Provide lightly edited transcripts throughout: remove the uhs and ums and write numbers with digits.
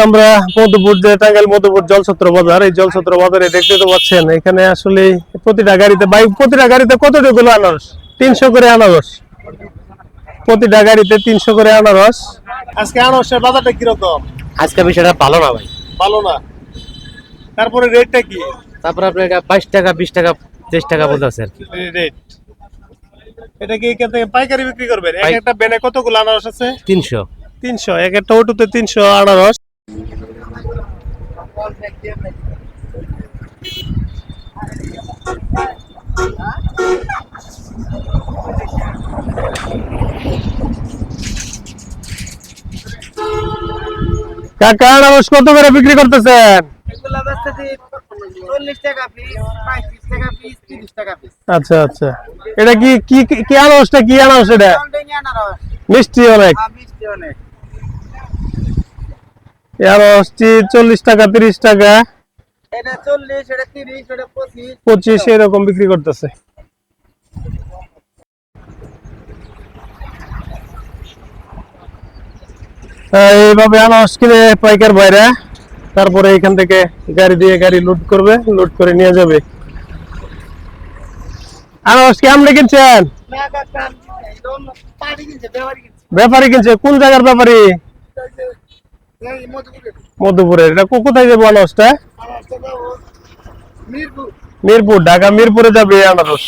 আমরা মধুপুর যে টাঙ্গাইল মধুপুর জলছত্র বাজার, এই জলছত্র বাজারে দেখতে তো পাচ্ছেন এখানে আসলে প্রতিটা গাড়িতে কতটুকু আনারস? 300 করে আনারস, প্রতিটা গাড়িতে 300 করে আনারস। আজকে আনারসের বাজারটা কিরকম? আজকে বিষয়টা ভালো না ভাই, ভালো না। তারপরে রেটটা কি? তারপরে আপনার 22 টাকা 20 টাকা 23 টাকা বলতে আছে আর কি রেট। এটা কি এখান থেকে পাইকারি বিক্রি করবেন? একটা বেনে কতগুলো আনারস আছে? 300 এক একটা অটোতে 300 আনারস। কাকা আনারস কত করে বিক্রি করতেছেন? আচ্ছা আচ্ছা, এটা কি কি কি আনারসটা? কি আনারস এটা? মিষ্টি অনেক। আনারসটি 40 টাকা 30 টাকা, এটা 40, এটা 30, এটা 25 এরকম বিক্রি করতেছে। এইভাবে আনারস কিনে পাইকার ভাইরা, তারপরে এখান থেকে গাড়ি লোড করবে, লোড করে নিয়ে যাবে। আনারস কি আপনি কিনছেন? ব্যাপারী কিনছে। কোন জায়গার ব্যাপারী? মধুপুরের। এটা কোথায় যাবো আনারসটা? মিরপুর, ঢাকা মিরপুরে যাবে আনারস।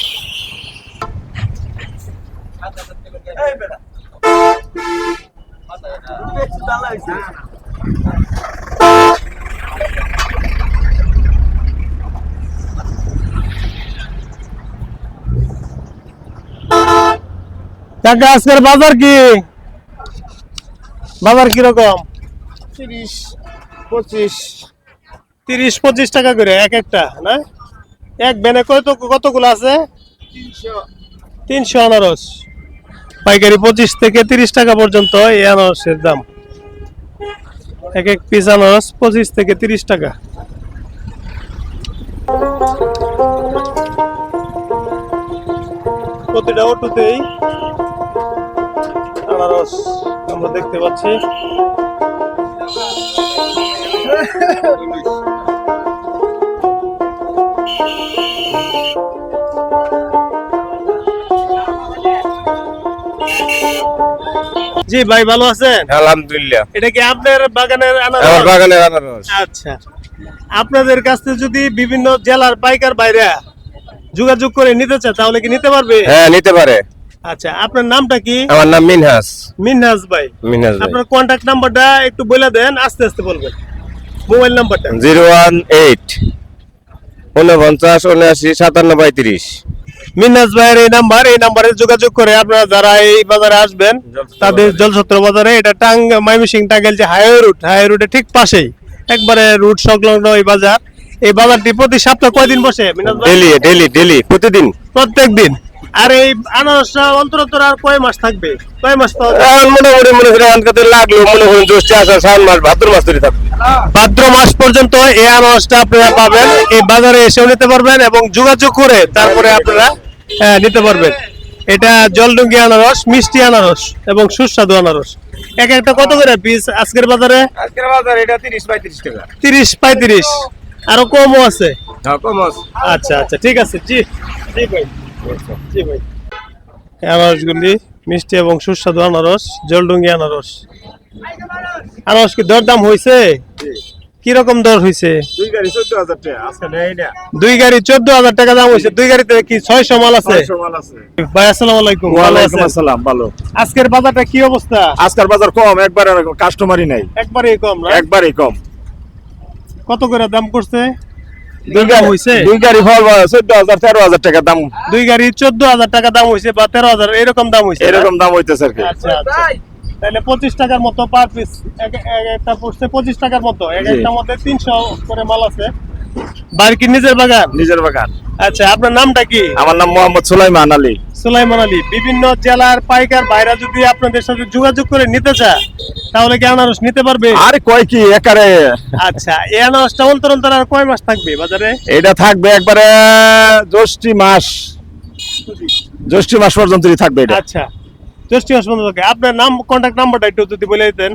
কাকা আজকের বাজার কি? বাজার কিরকম? 30-25 টাকা করে এক একটা না? এক বেনে কতগুলো আছে? 300 আনারস। পাইকারি 25 থেকে 30 টাকা পর্যন্ত এই আনারসের দাম। এক এক পিস আনারস 25 থেকে 30 টাকা। প্রতিটা অটোতেই আনারস আমরা দেখতে পাচ্ছি। জি ভাই, ভালো আছেন? আলহামদুলিল্লাহ। এটা কি আপনার বাগানের আনারস? আমার বাগানের আনারস। আচ্ছা, আপনাদের কাছে যদি বিভিন্ন জেলার পাইকার বাইরা যোগাযোগ করে নিতে চায় তাহলে কি নিতে পারবে? হ্যাঁ, নিতে পারে। আচ্ছা, আপনার নামটা কি? আমার নাম মিনহাস। মিনহাস ভাই। মিনহাস ভাই। আপনার কন্টাক্ট নাম্বারটা একটু বলে দেন, আস্তে আস্তে বলবেন। মোবাইল নাম্বারটা 018 49 79 57 35। মিনহাস ভাইয়ের এই নাম্বারে যোগাযোগ করে আপনারা যারা এই বাজারে আসবেন, তাদের জলছত্র বাজারে, এটা ময়মনসিংহ টাঙ্গাইল যে হাইওয়ে রুটের ঠিক পাশেই, একবারে রুট সংলগ্ন এই বাজার। এই বাজারটি প্রতি সপ্তাহে কয়দিন বসে মিনহাস ভাই? ডেইলি প্রতিদিন, প্রত্যেক দিন। আর এই আনারসটা অন্তত আর কয় মাস থাকবে? কয় মাস পাওয়া যাবে? মোটামুটি মনে করেন আনকাতে লাগলো মনে করেন জ্যৈষ্ঠ আষাঢ় শ্রাবণ মাস ভাদ্র মাস ধরে থাকবে। ভাদ্র মাস পর্যন্ত এই আনারসটা আপনারা পাবেন। এই বাজারে এসেও নিতে পারবেন এবং যোগাযোগ করে তারপরে আপনারা নিতে পারবেন। এটা জলডুঙ্গি আনারস, মিষ্টি আনারস এবং সুস্বাদু আনারস। এক একটা কত করে পিস আজকের বাজারে? আজকের বাজার এটা 30-35 টাকা। 30-35, আরো কমও আছে? হ্যাঁ, কম আছে। আচ্ছা আচ্ছা, ঠিক আছে। জি জি ভাই, জি ভাই। আনারসগুলি মিষ্টি এবং সুস্বাদু আনারস, জলডুঙ্গি আনারস। আনারস কি দরদাম হয়েছে? কিরকম দর হয়েছে? 2 গাড়ি 14,000 টাকা। আজকে নেই না। 2 গাড়ি 14,000 টাকা দাম হয়েছে। 2 গাড়িতে কি 600 মাল আছে? 600 মাল আছে। ভাই আসসালামু আলাইকুম। ওয়ালাইকুম আসসালাম। ভালো। আজকের বাজারটা কি অবস্থা? আজকের বাজার কম, একবারে কাস্টমারই নাই। একবারেই কম না? একবারেই কম। কত করে দাম করছে? 2 গাড়ি ফল 14,000 13,000 টাকা দাম। 2 গাড়ি 14,000 টাকা দাম হয়েছে বা 13,000 এরকম দাম হয়েছে? এরকম দাম হইতেছে আর কি। আচ্ছা আচ্ছা, তাহলে 25 টাকার মতো পার পিস। একটা পড়ছে 25 টাকার মতো। এক একটার মধ্যে 300 করে মাল আছে। বাড়ি কি নিজের বাগান? নিজের বাগান। আচ্ছা, আপনার নামটা কি? আমার নাম মোহাম্মদ সুলাইমান আলী। সুলাইমান আলী। বিভিন্ন জেলার পাইকার ভাইরা যদি আপনাদের সাথে যোগাযোগ করে নিতে চায় তাহলে কি আনারস নিতে পারবে? আরে কয় কি একারে। আচ্ছা, এই আনারসটা অন্তর অন্তর আর কয় মাস থাকবে বাজারে? এটা থাকবে একবারে জ্যৈষ্ঠী মাস পর্যন্তই থাকবে এটা। আচ্ছা, জ্যৈষ্ঠ মাস পর্যন্ত থাকে। আপনার নাম, কন্ট্যাক্ট নাম্বারটা একটু যদি বলে দিতেন,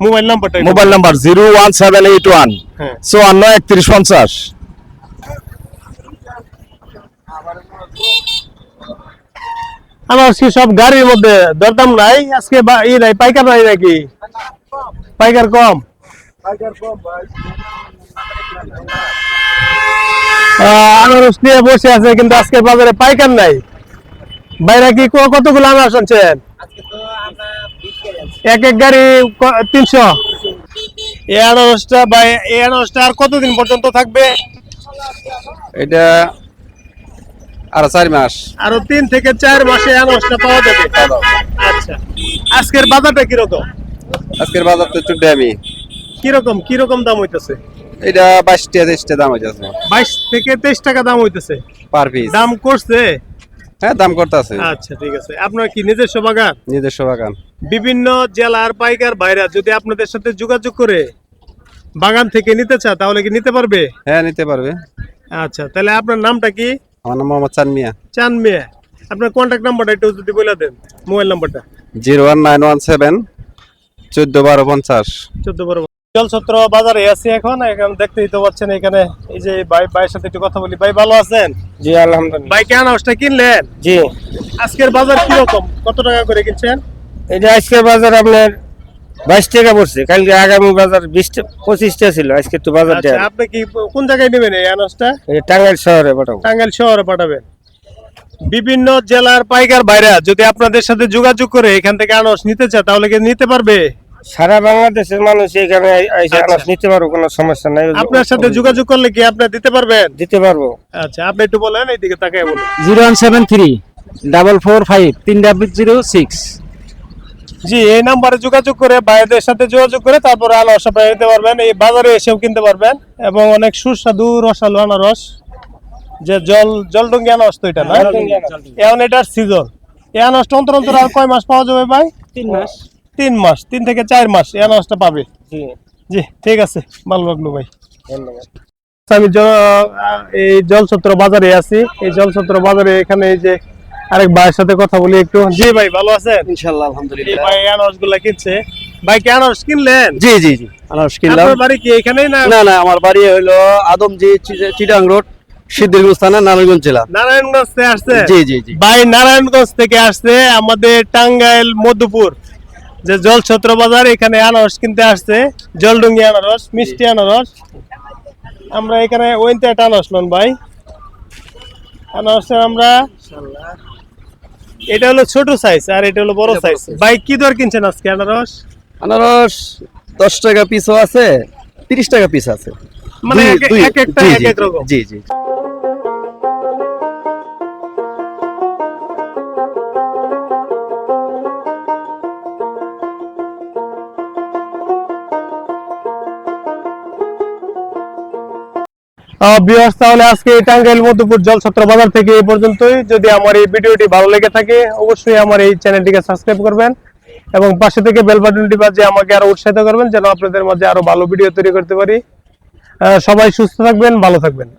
মোবাইল নাম্বারটা একটু। মোবাইল নাম্বার 01781 হ্যাঁ। 54 3150। আনারস কি সব গাড়ির মধ্যে দরদাম নাই আজকে? ই নাই, পাইকার নাই নাকি? পাইকার কম। আনারস নিয়ে বসে আছে কিন্তু আজকে বাজারে পাইকার নাই। বাইরে কি কতগুলো আনারস আনছেন? এক এক গাড়ি 300। এই আনারসটা আর কতদিন পর্যন্ত থাকবে? এটা আরো 4 মাস। আরো 3 থেকে 4 মাসে আনারসটা পাওয়া যাবে। আচ্ছা, আজকের বাজারটা কিরকম? আজকের বাজার তো একটু ড্যামি। কিরকম দাম হইতেছে? এটা 22 টাকা 23 টাকা দাম হইতাছে 22 থেকে 23 টাকা দাম হইতেছে। Per piece. দাম করছে? হ্যাঁ, দাম করতেছে। আচ্ছা, ঠিক আছে। আপনার কি নিজস্ব বাগান? নিজস্ব বাগান। বিভিন্ন জেলার পাইকার ভাইরা যদি আপনাদের সাথে যোগাযোগ করে বাগান থেকে নিতে চায় তাহলে কি নিতে পারবে? হ্যাঁ, নিতে পারবে। আচ্ছা, তাহলে আপনার নামটা কি? আমার নাম মোহাম্মদ চান মিয়া। চান মিয়া। আপনার কন্ট্যাক্ট নাম্বারটা একটু যদি বলে দেন, মোবাইল নাম্বারটা। 01917 14 12 50। 14 জলছত্র বাজারে আছি এখন দেখতেই তো পাচ্ছেন এখানে এই যে ভাইয়ের সাথে একটু কথা বলি। ভাই, ভালো আছেন? জি, আলহামদুলিল্লাহ। ভাই, কেন আনারসটা কিনলেন? জি, আজকের বাজার কিরকম, কত টাকা করে কিনছেন? এটা আজকের বাজার আপনার 22 টাকা পড়ছে। কালকে আগামী বাজার 25 টাকা ছিল, আজকে তো বাজার আচ্ছা, আপনি কি কোন জায়গায় নেবেন এই আনারসটা? টাঙ্গাইল শহরে পাঠাবো। টাঙ্গাইল শহরে পাঠাবেন। বিভিন্ন জেলার পাইকার ভাইরা যদি আপনাদের সাথে যোগাযোগ করে এখান থেকে আনারস নিতে চায় তাহলে কি নিতে পারবে? সারা বাংলাদেশের মানুষ এখানে এসে আনারস নিতে পারবো, কোনো সমস্যা নাই। আপনার সাথে যোগাযোগ করলে কি আপনি দিতে পারবেন? দিতে পারবো। আচ্ছা, আপনি একটু বলেন, এইদিকে তাকায় বলুন। 0173 445 3006। জি, এই নাম্বারে যোগাযোগ করে ভাইদের সাথে যোগাযোগ করে তারপরে আনারস আপনারা নিতে পারবেন। এই বাজারে এসেও কিনতে পারবেন এবং অনেক সুস্বাদু রসালো আনারস, যে জলডঙ্গি আনারস তো এটা না? এখন এটার সিজন। এই আনারসটা অন্তর অন্তর আর কয় মাস পাওয়া যাবে ভাই? 3 মাস। 3 মাস, 3 থেকে 4 মাস এই আনারসটা পাবে। জি, জি, ঠিক আছে, ভালো লাগলো ভাই। ধন্যবাদ। আমি এই জলছত্র বাজারে আছি। এই জলছত্র বাজারে এখানে এই যে আরেক ভাইয়ের সাথে কথা বলি একটু। জি ভাই, ভালো আছেন? ইনশাআল্লাহ, এই আলহামদুলিল্লাহ। ভাই আনারস গুলা কিনছে। ভাই, কি আনারস কিনলেন? জি জি জি আনারস কিনলাম। আপনার বাড়ি কি এখানেই না? না না, আমার বাড়ি হলো আদমজি, চিটাং রোড, সিদ্ধিরগঞ্জ থানা, নারায়ণগঞ্জ জেলা। নারায়ণগঞ্জ থেকে আসছে? জি জি জি। ভাই নারায়ণগঞ্জ থেকে আসছে আমাদের টাঙ্গাইল মধুপুর যে জলছত্র বাজার, এখানে আনারস কিনতে আসছে। জলডুঙ্গি আনারস, মিষ্টি আনারস। আমরা এখানে ওইতে একটা আনারস লন ভাই। আনারসের আমরা, এটা হলো ছোট সাইজ আর এটা হলো বড় সাইজ। ভাই, কি দর কিনছেন আজকে আনারস? আনারস 10 টাকা পিসও আছে, 30 টাকা পিস আছে। মানে দুই- এক একটা জি, এক জি, এক রকম। জি জি। ভিউয়ার্স, তাহলে আজকে এই টাঙ্গাইল মধুপুর জলছত্র বাজার থেকে এই পর্যন্তই। যদি আমার এই ভিডিওটি ভালো লেগে থাকে অবশ্যই আমার এই চ্যানেলটিকে সাবস্ক্রাইব করবেন এবং পাশে থেকে বেল বাটনটি বাজিয়ে আমাকে আরো উৎসাহিত করবেন যেন আপনাদের মাঝে আরো ভালো ভিডিও তৈরি করতে পারি। সবাই সুস্থ থাকবেন, ভালো থাকবেন।